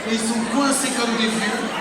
et ils sont coincés comme des vieux.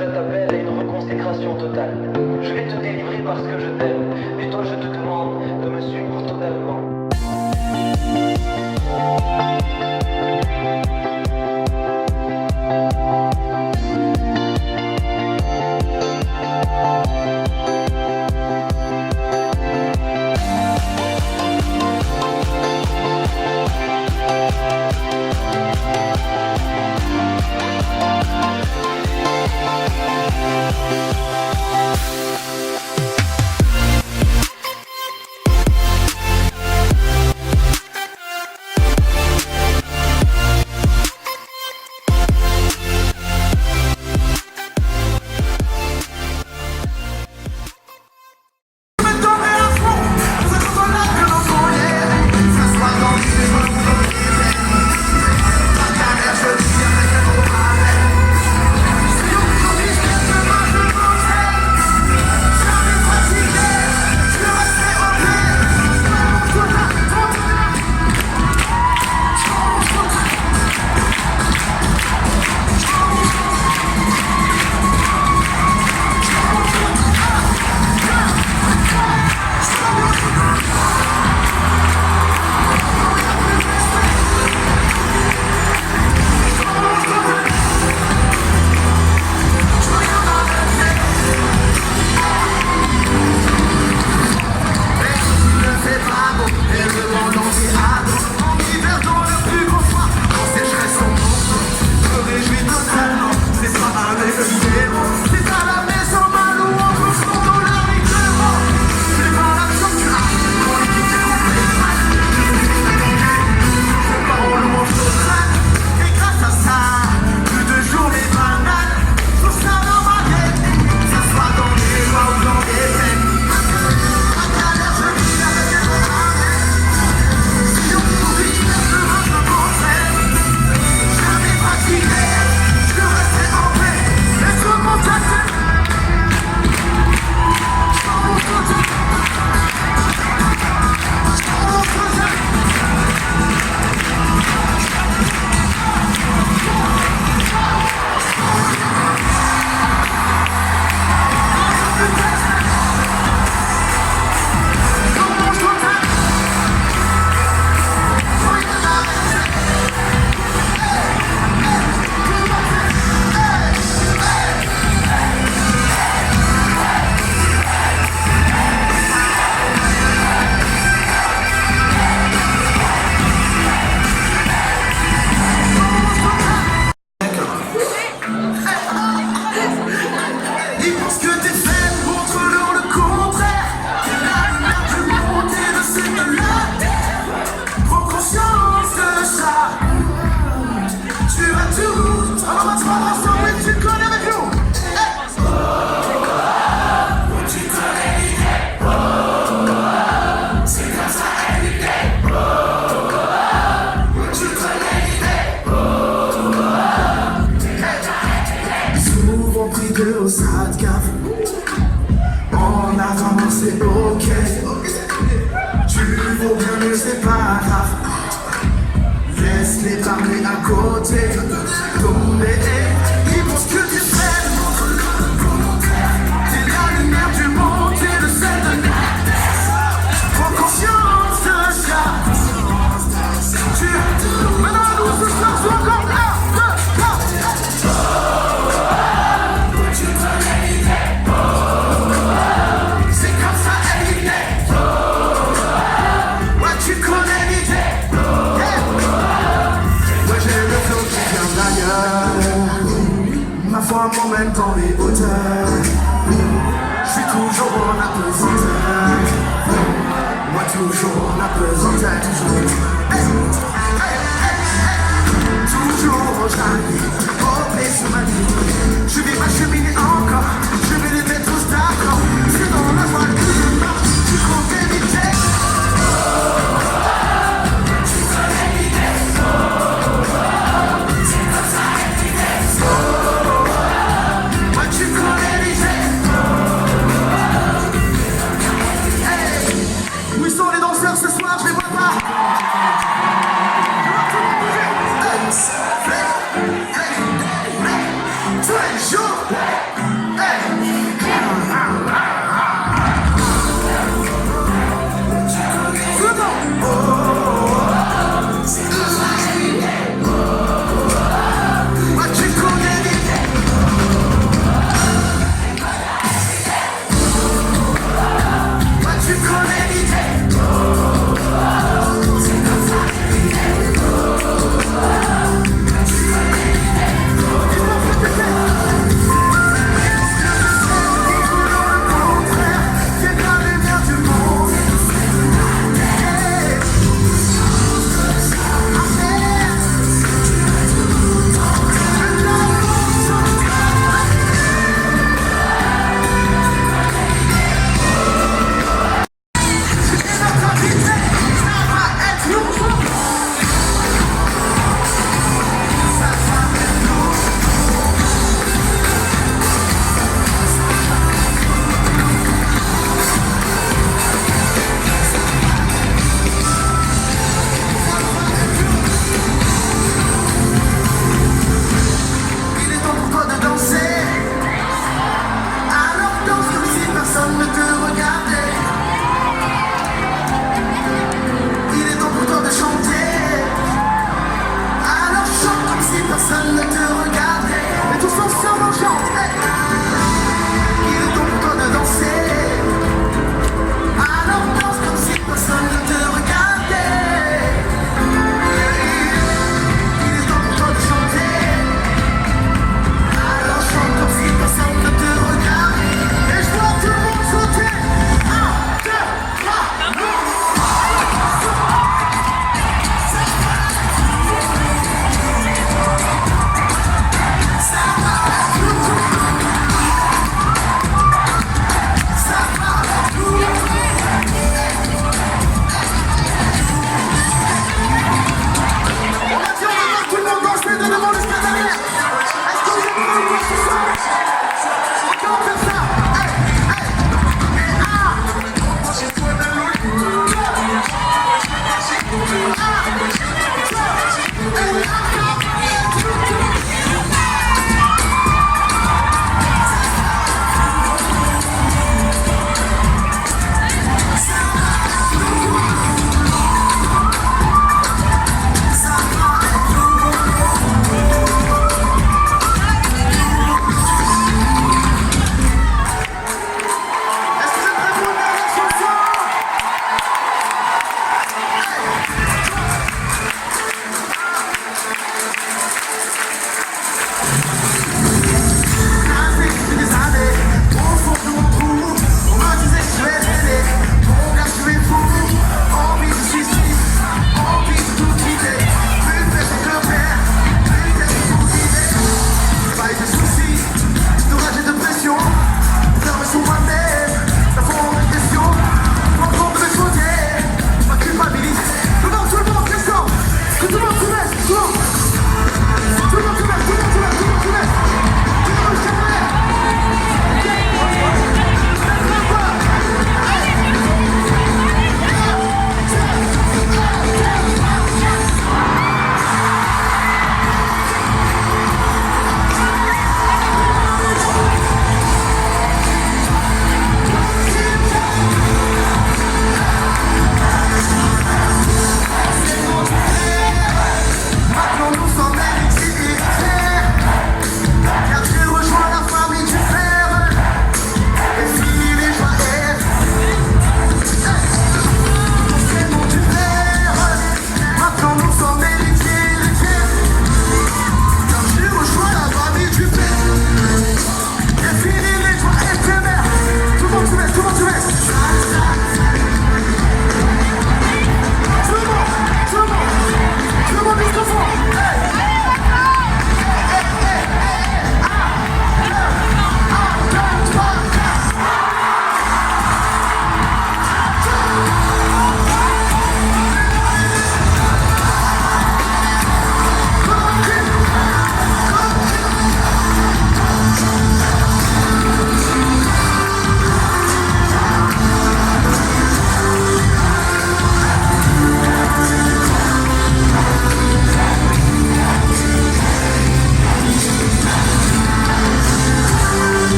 Je t'appelle à une reconsécration totale. Je vais te délivrer parce que je t'aime, mais toi je te demande de me suivre totalement. En attendant c'est ok. Tu vaux bien mais c'est pas grave. Laisse-les parler à côté. Tomber, ils pensent que tu fais. T'es la lumière du monde, t'es le sel de la terre. Prends conscience de ça. Tu maintenant m'emmène dans les hauteurs. Je suis toujours en apesanteur. Moi toujours en apesanteur. Toujours en charlie, au pied sur ma vie. Je vais m'acheminer encore, je vais les mettre tous d'accord. C'est dans la voie que je marche, je compte éviter. Moi tu connais les gestes. Où sont les danseurs ce soir, je les vois pas.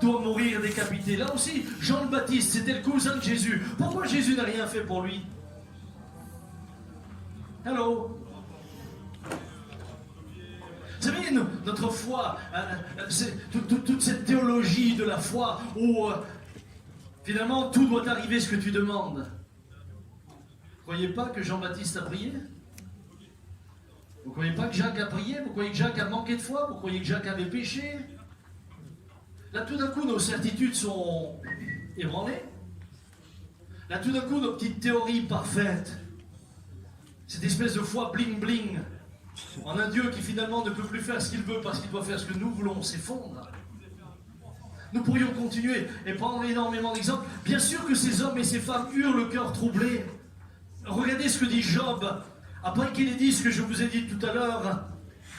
doit mourir décapité. Là aussi, Jean le Baptiste, c'était le cousin de Jésus. Pourquoi Jésus n'a rien fait pour lui? Hello? Vous savez, notre foi, toute cette théologie de la foi où finalement tout doit arriver ce que tu demandes. Vous ne croyez pas que Jean-Baptiste a prié? Vous ne croyez pas que Jacques a prié? Vous croyez que Jacques a manqué de foi? Vous croyez que Jacques avait péché? Là, tout d'un coup, nos certitudes sont ébranlées. Là, tout d'un coup, nos petites théories parfaites, cette espèce de foi bling-bling, en un Dieu qui finalement ne peut plus faire ce qu'il veut parce qu'il doit faire ce que nous voulons, s'effondre. Nous pourrions continuer et prendre énormément d'exemples. Bien sûr que ces hommes et ces femmes eurent le cœur troublé. Regardez ce que dit Job. Après qu'il ait dit ce que je vous ai dit tout à l'heure,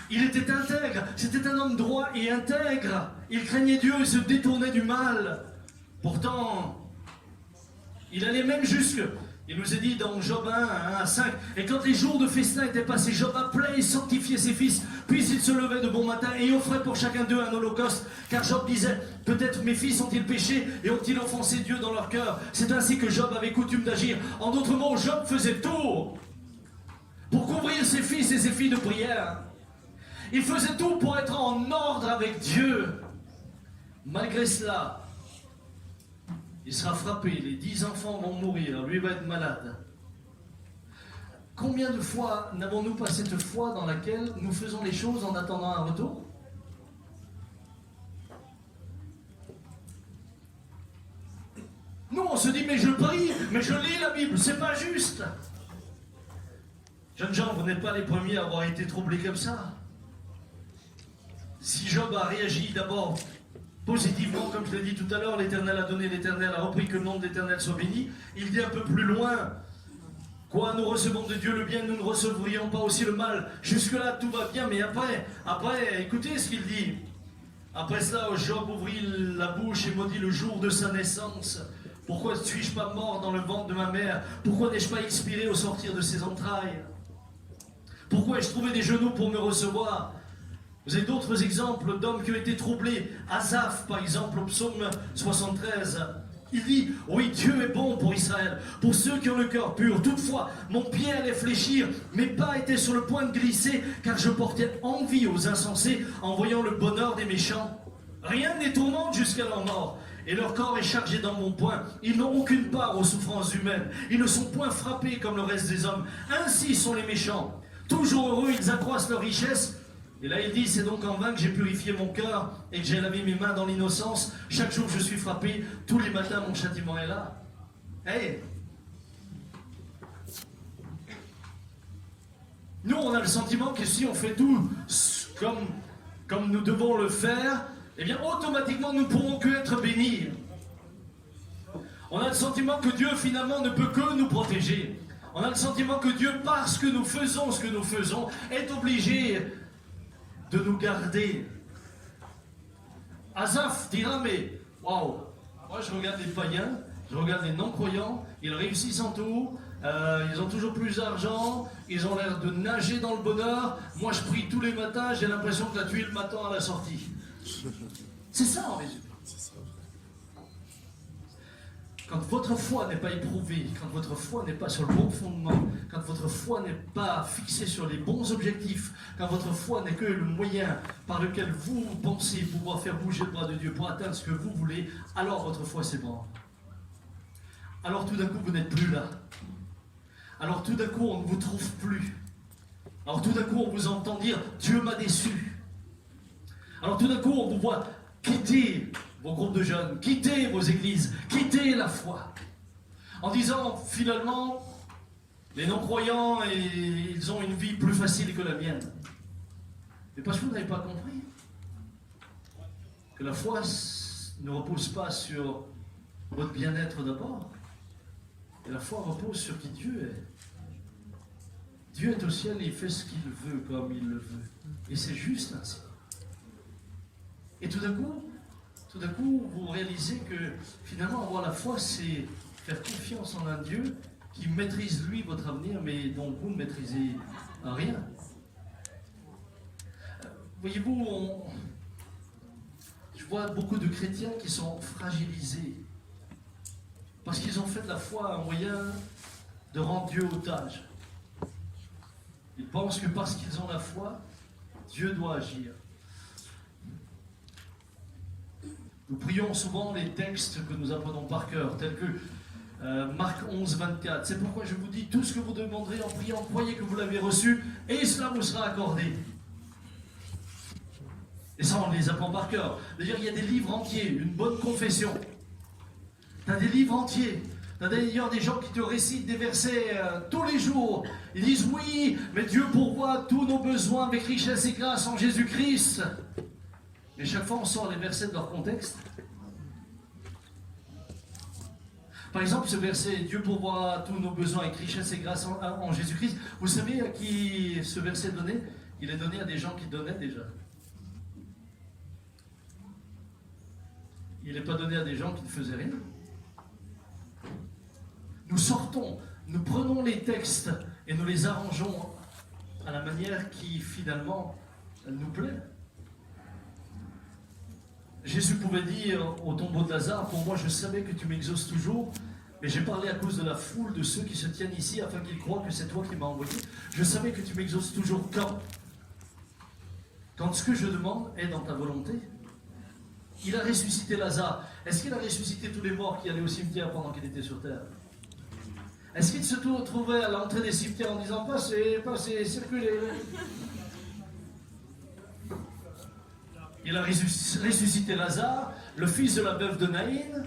il était intègre. C'était un homme droit et intègre. Il craignait Dieu et se détournait du mal. Pourtant, il allait même jusque... Il nous est dit dans Job 1 à 5, et quand les jours de festin étaient passés, Job appelait et sanctifiait ses fils, puis il se levait de bon matin et offrait pour chacun d'eux un holocauste, car Job disait, peut-être mes fils ont-ils péché et ont-ils offensé Dieu dans leur cœur? C'est ainsi que Job avait coutume d'agir. En d'autres mots, Job faisait tout pour couvrir ses fils et ses filles de prière. Il faisait tout pour être en ordre avec Dieu. Malgré cela, il sera frappé, les 10 enfants vont mourir, lui va être malade. Combien de fois n'avons-nous pas cette foi dans laquelle nous faisons les choses en attendant un retour? Nous, on se dit, mais je prie, mais je lis la Bible, c'est pas juste. Jeunes gens, vous n'êtes pas les premiers à avoir été troublés comme ça. Si Job a réagi d'abord positivement, comme je l'ai dit tout à l'heure, l'Éternel a donné, l'Éternel a repris, que le nom de l'Éternel soit béni. Il dit un peu plus loin, quoi, nous recevons de Dieu le bien, nous ne recevrions pas aussi le mal. Jusque-là, tout va bien, mais après, écoutez ce qu'il dit. Après cela, Job ouvrit la bouche et maudit le jour de sa naissance. Pourquoi ne suis-je pas mort dans le ventre de ma mère? Pourquoi n'ai-je pas expiré au sortir de ses entrailles? Pourquoi ai-je trouvé des genoux pour me recevoir? Vous avez d'autres exemples d'hommes qui ont été troublés. Asaph, par exemple, au psaume 73. Il dit, oui, Dieu est bon pour Israël, pour ceux qui ont le cœur pur. Toutefois, mon pied allait fléchir, mes pas étaient sur le point de glisser, car je portais envie aux insensés en voyant le bonheur des méchants. Rien ne les tourmente jusqu'à leur mort, et leur corps est chargé dans mon poing. Ils n'ont aucune part aux souffrances humaines. Ils ne sont point frappés comme le reste des hommes. Ainsi sont les méchants. Toujours heureux, ils accroissent leur richesse. Et là il dit, c'est donc en vain que j'ai purifié mon cœur et que j'ai lavé mes mains dans l'innocence. Chaque jour je suis frappé, tous les matins mon châtiment est là. Hey! Nous on a le sentiment que si on fait tout comme nous devons le faire, eh bien automatiquement nous ne pourrons que être bénis. On a le sentiment que Dieu finalement ne peut que nous protéger. On a le sentiment que Dieu, parce que nous faisons ce que nous faisons, est obligé de nous garder. Asaph dira, mais waouh, moi je regarde les païens, je regarde les non-croyants, ils réussissent en tout, ils ont toujours plus d'argent, ils ont l'air de nager dans le bonheur. Moi je prie tous les matins, j'ai l'impression que la tuile m'attend à la sortie. C'est ça en résumé. Quand votre foi n'est pas éprouvée, quand votre foi n'est pas sur le bon fondement, quand votre foi n'est pas fixée sur les bons objectifs, quand votre foi n'est que le moyen par lequel vous pensez pouvoir faire bouger le bras de Dieu pour atteindre ce que vous voulez, alors votre foi s'ébranle. Alors tout d'un coup vous n'êtes plus là. Alors tout d'un coup on ne vous trouve plus. Alors tout d'un coup on vous entend dire « Dieu m'a déçu ». Alors tout d'un coup on vous voit quitter vos groupes de jeunes, quittez vos églises, quittez la foi. En disant, finalement, les non-croyants, ils ont une vie plus facile que la mienne. Mais parce que vous n'avez pas compris que la foi ne repose pas sur votre bien-être d'abord. Et la foi repose sur qui Dieu est. Dieu est au ciel et il fait ce qu'il veut comme il le veut. Et c'est juste ainsi. Et tout d'un coup, vous réalisez que finalement avoir la foi, c'est faire confiance en un Dieu qui maîtrise lui votre avenir, mais dont vous ne maîtrisez rien. Je je vois beaucoup de chrétiens qui sont fragilisés parce qu'ils ont fait de la foi un moyen de rendre Dieu otage. Ils pensent que parce qu'ils ont la foi, Dieu doit agir. Nous prions souvent les textes que nous apprenons par cœur, tels que Marc 11, 24. C'est pourquoi je vous dis, tout ce que vous demanderez en priant, croyez que vous l'avez reçu, et cela vous sera accordé. Et ça, on les apprend par cœur. C'est-à-dire, il y a des livres entiers, une bonne confession. Tu as des livres entiers. Tu as d'ailleurs des gens qui te récitent des versets tous les jours. Ils disent, oui, mais Dieu pourvoit tous nos besoins avec richesse et grâce en Jésus-Christ. Et chaque fois, on sort les versets de leur contexte. Par exemple, ce verset, Dieu pourvoit tous nos besoins avec richesse et grâce en Jésus-Christ. Vous savez à qui ce verset est donné? Il est donné à des gens qui donnaient déjà. Il n'est pas donné à des gens qui ne faisaient rien. Nous sortons, nous prenons les textes et nous les arrangeons à la manière qui finalement nous plaît. Jésus pouvait dire au tombeau de Lazare, pour moi je savais que tu m'exauces toujours, mais j'ai parlé à cause de la foule de ceux qui se tiennent ici afin qu'ils croient que c'est toi qui m'as envoyé. Je savais que tu m'exauces toujours quand ce que je demande est dans ta volonté. Il a ressuscité Lazare. Est-ce qu'il a ressuscité tous les morts qui allaient au cimetière pendant qu'il était sur terre? Est-ce qu'il se trouvait à l'entrée des cimetières en disant passez, passez, circulez? Il a ressuscité Lazare, le fils de la veuve de Naïn.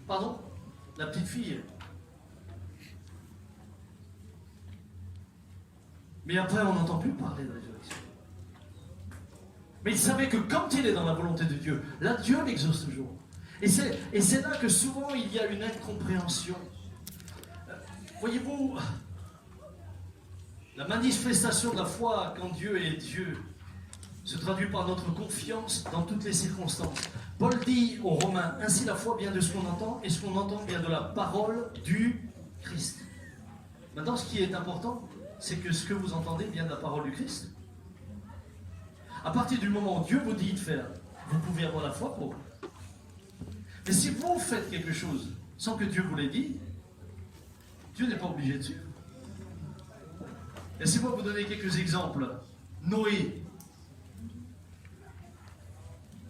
Pardon? La petite fille. Mais après, on n'entend plus parler de résurrection. Mais il savait que quand il est dans la volonté de Dieu, là, Dieu l'exauce toujours. Et c'est là que souvent il y a une incompréhension. Voyez-vous, la manifestation de la foi quand Dieu est Dieu se traduit par notre confiance dans toutes les circonstances. Paul dit aux Romains, ainsi la foi vient de ce qu'on entend, et ce qu'on entend vient de la parole du Christ. Maintenant, ce qui est important, c'est que ce que vous entendez vient de la parole du Christ. À partir du moment où Dieu vous dit de faire, vous pouvez avoir la foi pour. Mais si vous faites quelque chose sans que Dieu vous l'ait dit, Dieu n'est pas obligé de suivre. Laissez-moi vous donner quelques exemples. Noé.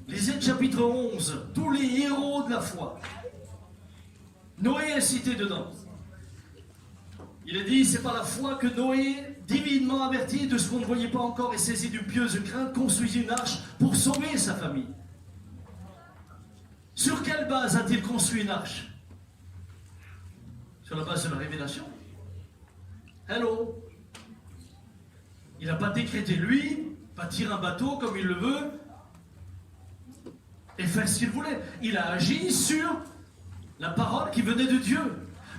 Lisez le chapitre 11, tous les héros de la foi. Noé est cité dedans. Il est dit, c'est par la foi que Noé, divinement averti de ce qu'on ne voyait pas encore et saisi d'une pieuse crainte, construisit une arche pour sauver sa famille. Sur quelle base a-t-il construit une arche? Sur la base de la révélation. Hello. Il n'a pas décrété, lui, bâtir un bateau comme il le veut, et faire ce qu'il voulait. Il a agi sur la parole qui venait de Dieu.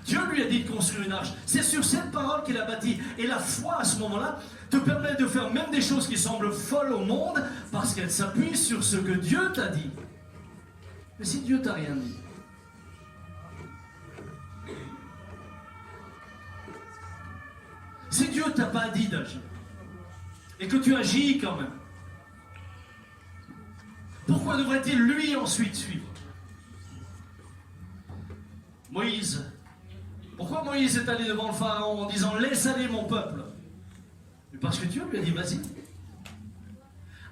Dieu lui a dit de construire une arche. C'est sur cette parole qu'il a bâti. Et la foi, à ce moment-là, te permet de faire même des choses qui semblent folles au monde, parce qu'elle s'appuie sur ce que Dieu t'a dit. Mais si Dieu t'a rien dit, si Dieu t'a pas dit d'agir, et que tu agis quand même, pourquoi devrait-il lui ensuite suivre? Moïse. Pourquoi Moïse est allé devant le pharaon en disant laisse aller mon peuple? Parce que Dieu lui a dit vas-y.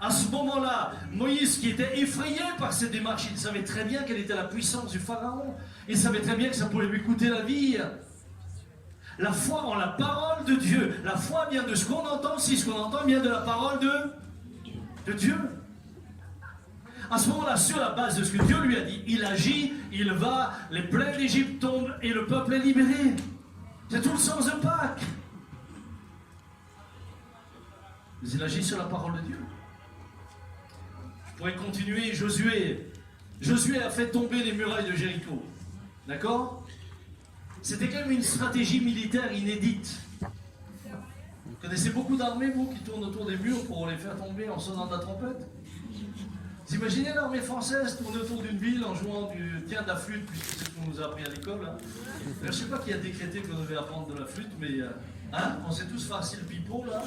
À ce moment-là, Moïse qui était effrayé par cette démarche, il savait très bien quelle était la puissance du pharaon. Il savait très bien que ça pouvait lui coûter la vie. La foi en la parole de Dieu. La foi vient de ce qu'on entend, si ce qu'on entend vient de la parole de Dieu. À ce moment-là, sur la base de ce que Dieu lui a dit, il agit, il va, les plaies d'Égypte tombent et le peuple est libéré. C'est tout le sens de Pâques. Mais il agit sur la parole de Dieu. Je pourrais continuer. Josué a fait tomber les murailles de Jéricho. D'accord? C'était quand même une stratégie militaire inédite. Vous connaissez beaucoup d'armées, vous, qui tournent autour des murs pour les faire tomber en sonnant de la trompette? Vous imaginez l'armée française tourner autour d'une ville en jouant de la flûte, puisque c'est ce qu'on nous a appris à l'école. Hein. Je ne sais pas qui a décrété qu'on devait apprendre de la flûte, mais on s'est tous farci le pipeau là.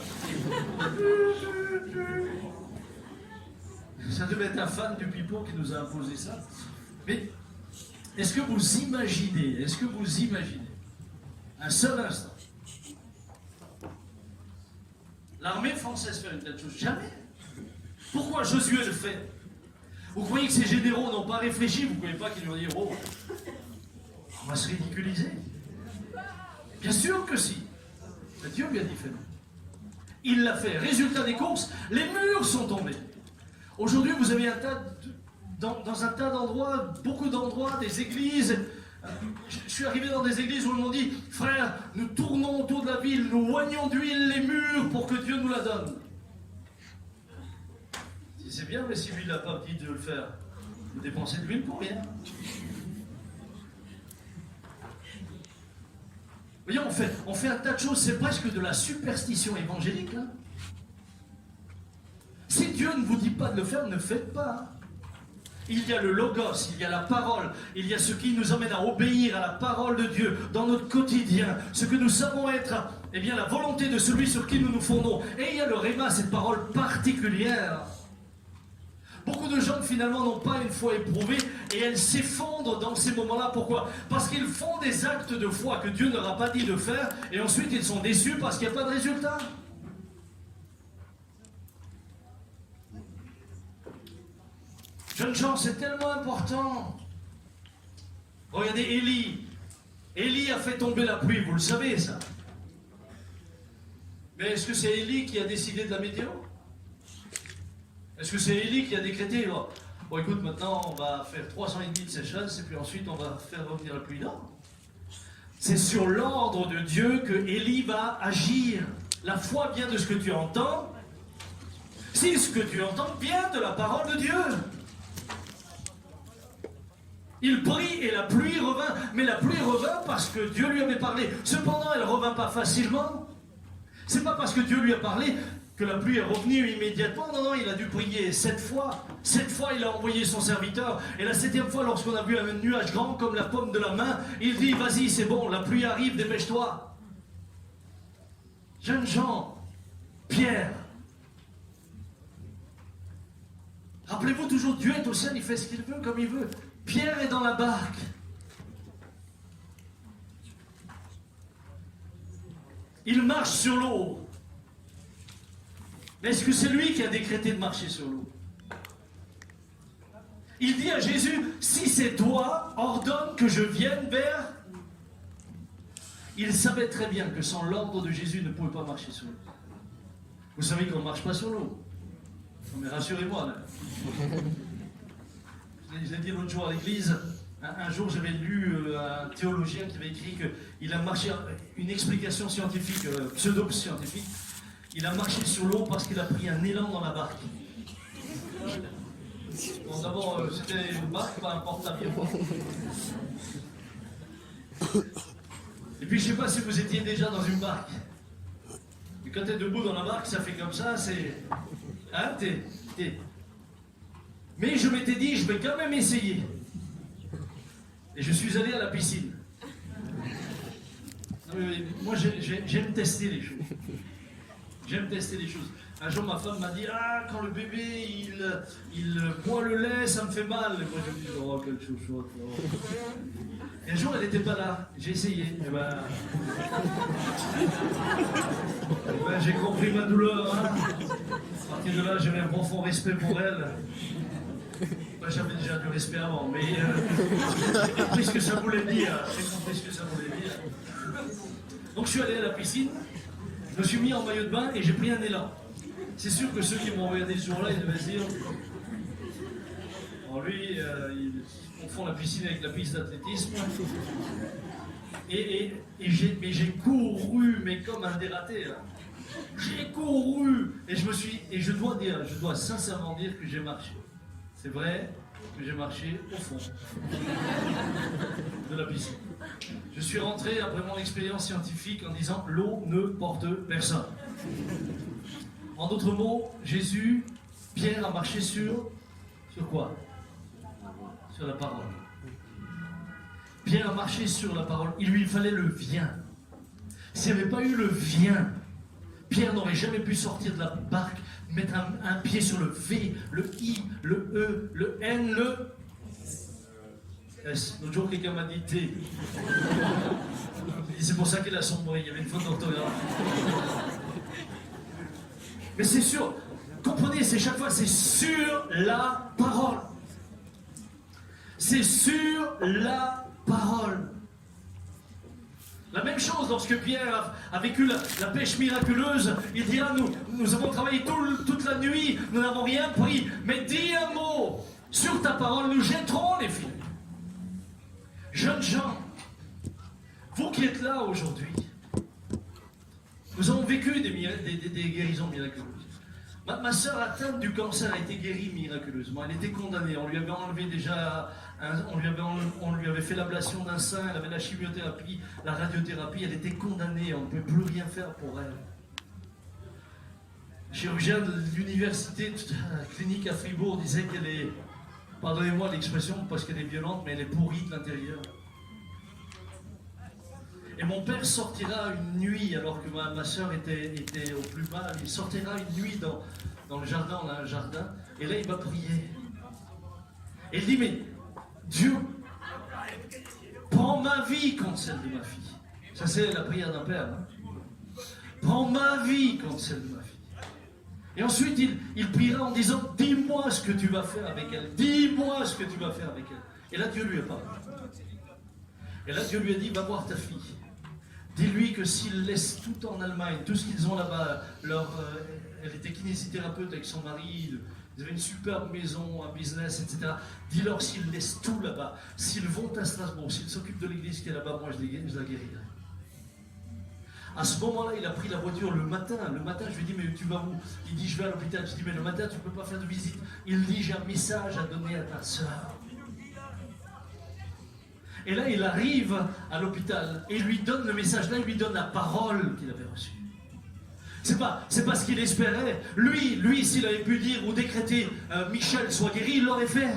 Ça devait être un fan du pipeau qui nous a imposé ça. Mais est-ce que vous imaginez, un seul instant, l'armée française faire une telle chose? Jamais. Pourquoi Josué le fait? Vous croyez que ces généraux n'ont pas réfléchi? Vous ne croyez pas qu'ils lui ont dit, oh, on va se ridiculiser? Bien sûr que si. Mais Dieu lui a dit, fais-le. Il l'a fait. Résultat des courses, les murs sont tombés. Aujourd'hui, vous avez dans un tas d'endroits, beaucoup d'endroits, des églises. Je suis arrivé dans des églises où ils m'ont dit, frère, nous tournons autour de la ville, nous oignons d'huile les murs pour que Dieu nous la donne. C'est bien, mais si lui n'a pas dit de le faire, vous dépensez de l'huile pour rien. Vous voyez, on fait un tas de choses, c'est presque de la superstition évangélique. Hein. Si Dieu ne vous dit pas de le faire, ne faites pas. Il y a le logos, il y a la parole, il y a ce qui nous emmène à obéir à la parole de Dieu dans notre quotidien, ce que nous savons être, eh bien, la volonté de celui sur qui nous nous fondons. Et il y a le réma, cette parole particulière. Beaucoup de gens finalement n'ont pas une foi éprouvée et elles s'effondrent dans ces moments-là. Pourquoi? Parce qu'ils font des actes de foi que Dieu n'aura pas dit de faire et ensuite ils sont déçus parce qu'il n'y a pas de résultat. Jeunes gens, c'est tellement important. Regardez Élie. Élie a fait tomber la pluie, vous le savez ça. Mais est-ce que c'est Élie qui a décidé de la météo? Est-ce que c'est Élie qui a décrété, bon écoute, maintenant on va faire 3 ans et demi de sécheresse et puis ensuite on va faire revenir la pluie? Non. C'est sur l'ordre de Dieu que Élie va agir. La foi vient de ce que tu entends. Si ce que tu entends vient de la parole de Dieu. Il prie et la pluie revint. Mais la pluie revint parce que Dieu lui avait parlé. Cependant, elle ne revint pas facilement. C'est pas parce que Dieu lui a parlé que la pluie est revenue immédiatement. Non, non, il a dû prier 7 fois. 7 fois, il a envoyé son serviteur. Et la 7e fois, lorsqu'on a vu un nuage grand comme la paume de la main, il dit, vas-y, c'est bon, la pluie arrive, dépêche-toi. Jeunes gens, Pierre. Rappelez-vous toujours, Dieu est au ciel, il fait ce qu'il veut, comme il veut. Pierre est dans la barque. Il marche sur l'eau. Mais est-ce que c'est lui qui a décrété de marcher sur l'eau? Il dit à Jésus, si c'est toi, ordonne que je vienne vers... Il savait très bien que sans l'ordre de Jésus, il ne pouvait pas marcher sur l'eau. Vous savez qu'on ne marche pas sur l'eau. Mais rassurez-moi, là. Je l'ai dit l'autre jour à l'église, un jour j'avais lu un théologien qui avait écrit qu'il a marché, une explication scientifique, pseudo-scientifique, il a marché sur l'eau parce qu'il a pris un élan dans la barque. Bon, d'abord, c'était une barque, pas un porte-avions. Et puis je ne sais pas si vous étiez déjà dans une barque. Mais quand tu es debout dans la barque, ça fait comme ça, c'est... Hein, Mais je m'étais dit, je vais quand même essayer. Et je suis allé à la piscine. Moi, j'aime tester les choses. J'aime tester les choses. Un jour, ma femme m'a dit, ah, quand le bébé, il boit le lait, ça me fait mal. Et moi, je me dis, oh, quelle chouchoute. Oh. Et un jour, elle n'était pas là. J'ai essayé. Et ben, j'ai compris ma douleur. Hein. À partir de là, j'avais un profond respect pour elle. Moi, j'avais déjà du respect avant, mais j'ai compris ce que ça voulait dire. Donc, je suis allé à la piscine, je me suis mis en maillot de bain et j'ai pris un élan. C'est sûr que ceux qui m'ont regardé ce jour-là, ils devaient se dire... Bon, lui, il confond la piscine avec la piste d'athlétisme. Mais j'ai couru, mais comme un dératé, là. J'ai couru et je dois sincèrement dire que j'ai marché. C'est vrai que j'ai marché au fond de la piscine. Je suis rentré après mon expérience scientifique en disant l'eau ne porte personne. En d'autres mots, Pierre a marché sur quoi? Sur la parole. Pierre a marché sur la parole. Il lui fallait le viens. S'il n'y avait pas eu le viens, Pierre n'aurait jamais pu sortir de la barque mettre un pied sur le V, le I, le E, le N, le S. L'autre jour, quelqu'un m'a dit T. Et c'est pour ça qu'elle a sombré, il y avait une faute d'orthographe. Mais c'est sûr, comprenez, c'est chaque fois, c'est sur la parole. C'est sur la parole. La même chose lorsque Pierre a vécu la pêche miraculeuse, il dira, nous avons travaillé toute la nuit, nous n'avons rien pris, mais dis un mot, sur ta parole, nous jetterons les filets. Jeunes gens, vous qui êtes là aujourd'hui, nous avons vécu des guérisons miraculeuses. Ma sœur atteinte du cancer a été guérie miraculeusement. Elle était condamnée. On lui avait enlevé on lui avait fait l'ablation d'un sein, elle avait la chimiothérapie, la radiothérapie. Elle était condamnée. On ne pouvait plus rien faire pour elle. Le chirurgien de l'université clinique à Fribourg disait qu'elle est, pardonnez-moi l'expression parce qu'elle est violente, mais elle est pourrie de l'intérieur. Et mon père sortira une nuit, alors que ma soeur était au plus bas, il sortira une nuit dans le jardin, on a un jardin, et là il va prier. Et il dit, mais Dieu, prends ma vie contre celle de ma fille. Ça c'est la prière d'un père. Hein? Prends ma vie contre celle de ma fille. Et ensuite il priera en disant, dis-moi ce que tu vas faire avec elle. Dis-moi ce que tu vas faire avec elle. Et là Dieu lui a parlé. Et là Dieu lui a dit, va voir ta fille. Dis-lui que s'ils laissent tout en Allemagne, tout ce qu'ils ont là-bas, elle était kinésithérapeute avec son mari, ils avaient une superbe maison, un business, etc. Dis-leur s'ils laissent tout là-bas, s'ils vont à Strasbourg, s'ils s'occupent de l'église qui est là-bas, moi je la guérirai. À ce moment-là, il a pris la voiture le matin. Le matin, je lui ai dit, mais tu vas où? Il dit, je vais à l'hôpital. Je lui ai dit, mais le matin, tu ne peux pas faire de visite. Il dit, j'ai un message à donner à ta sœur. Et là, il arrive à l'hôpital et il lui donne le message. Là, il lui donne la parole qu'il avait reçue. C'est pas ce qu'il espérait. Lui, s'il avait pu dire ou décréter Michel soit guéri, il l'aurait fait.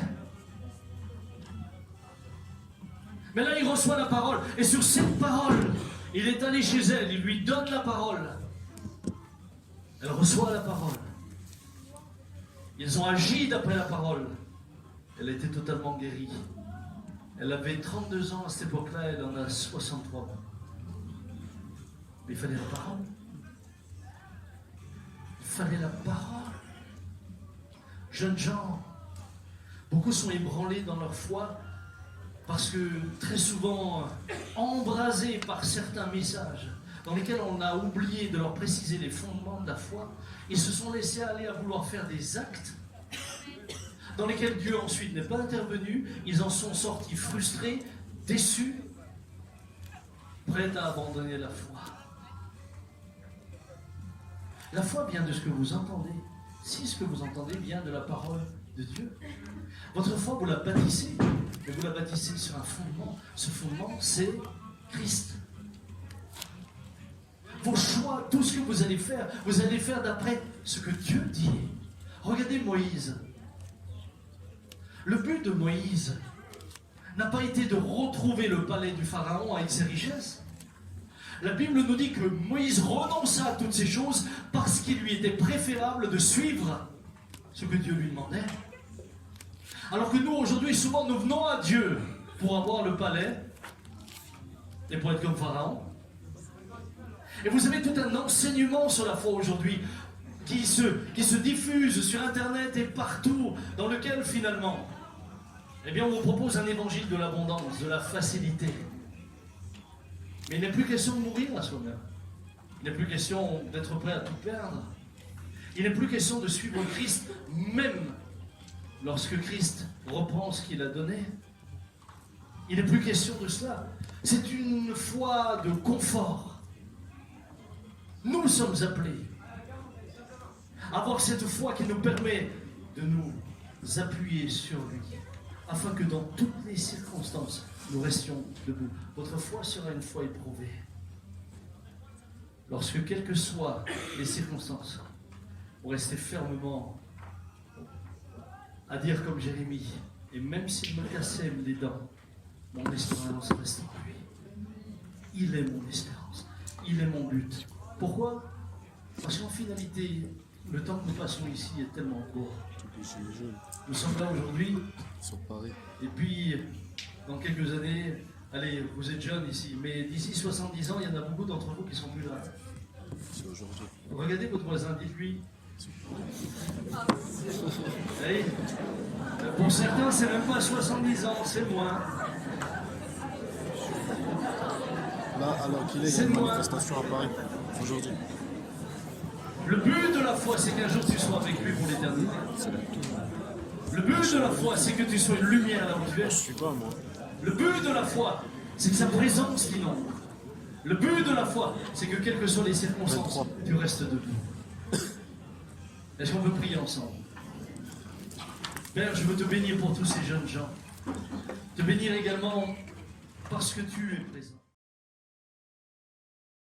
Mais là, il reçoit la parole. Et sur cette parole, il est allé chez elle. Il lui donne la parole. Elle reçoit la parole. Ils ont agi d'après la parole. Elle était totalement guérie. Elle avait 32 ans à cette époque-là, elle en a 63. Mais il fallait la parole. Il fallait la parole. Jeunes gens, beaucoup sont ébranlés dans leur foi parce que très souvent embrasés par certains messages dans lesquels on a oublié de leur préciser les fondements de la foi, ils se sont laissés aller à vouloir faire des actes dans lesquels Dieu ensuite n'est pas intervenu. Ils en sont sortis frustrés, déçus, prêts à abandonner la foi. La foi vient de ce que vous entendez. Si ce que vous entendez vient de la parole de Dieu, votre foi, vous la bâtissez, mais vous la bâtissez sur un fondement. Ce fondement, c'est Christ. Vos choix, tout ce que vous allez faire d'après ce que Dieu dit. Regardez Moïse. Le but de Moïse n'a pas été de retrouver le palais du Pharaon avec ses richesses. La Bible nous dit que Moïse renonça à toutes ces choses parce qu'il lui était préférable de suivre ce que Dieu lui demandait. Alors que nous, aujourd'hui, souvent, nous venons à Dieu pour avoir le palais et pour être comme Pharaon. Et vous avez tout un enseignement sur la foi aujourd'hui qui se diffuse sur Internet et partout, dans lequel finalement, eh bien, on vous propose un évangile de l'abondance, de la facilité. Mais il n'est plus question de mourir à soi-même. Il n'est plus question d'être prêt à tout perdre. Il n'est plus question de suivre Christ, même lorsque Christ reprend ce qu'il a donné. Il n'est plus question de cela. C'est une foi de confort. Nous sommes appelés à avoir cette foi qui nous permet de nous appuyer sur lui, afin que dans toutes les circonstances, nous restions debout. Votre foi sera une foi éprouvée. Lorsque, quelles que soient les circonstances, vous restez fermement à dire comme Jérémie, et même s'il me cassait les dents, mon espérance reste en lui. Il est mon espérance. Il est mon but. Pourquoi? Parce qu'en finalité, Le temps que nous passons ici est tellement court. Tous les gilets jaunes Nous sommes là aujourd'hui, sur Paris. et puis dans quelques années, allez, vous êtes jeunes ici, mais d'ici 70 ans, il y en a beaucoup d'entre vous qui sont plus là. C'est aujourd'hui. Regardez votre voisin, dites-lui. Allez, pour certains, c'est même pas 70 ans, c'est moins. Là, alors qu'il est, il y a C'est une moi. manifestation à Paris. Aujourd'hui. Le but de la foi, c'est qu'un jour tu sois avec lui pour l'éternité. C'est la tour. Le but de la foi, c'est que tu sois une lumière là où tu es. Je suis pas, moi. Le but de la foi, c'est que sa présence t'inonde. Le but de la foi, c'est que quelles que soient les circonstances, 23. tu restes debout. Est-ce qu'on peut prier ensemble? Père, je veux te bénir pour tous ces jeunes gens. Te bénir également parce que tu es présent.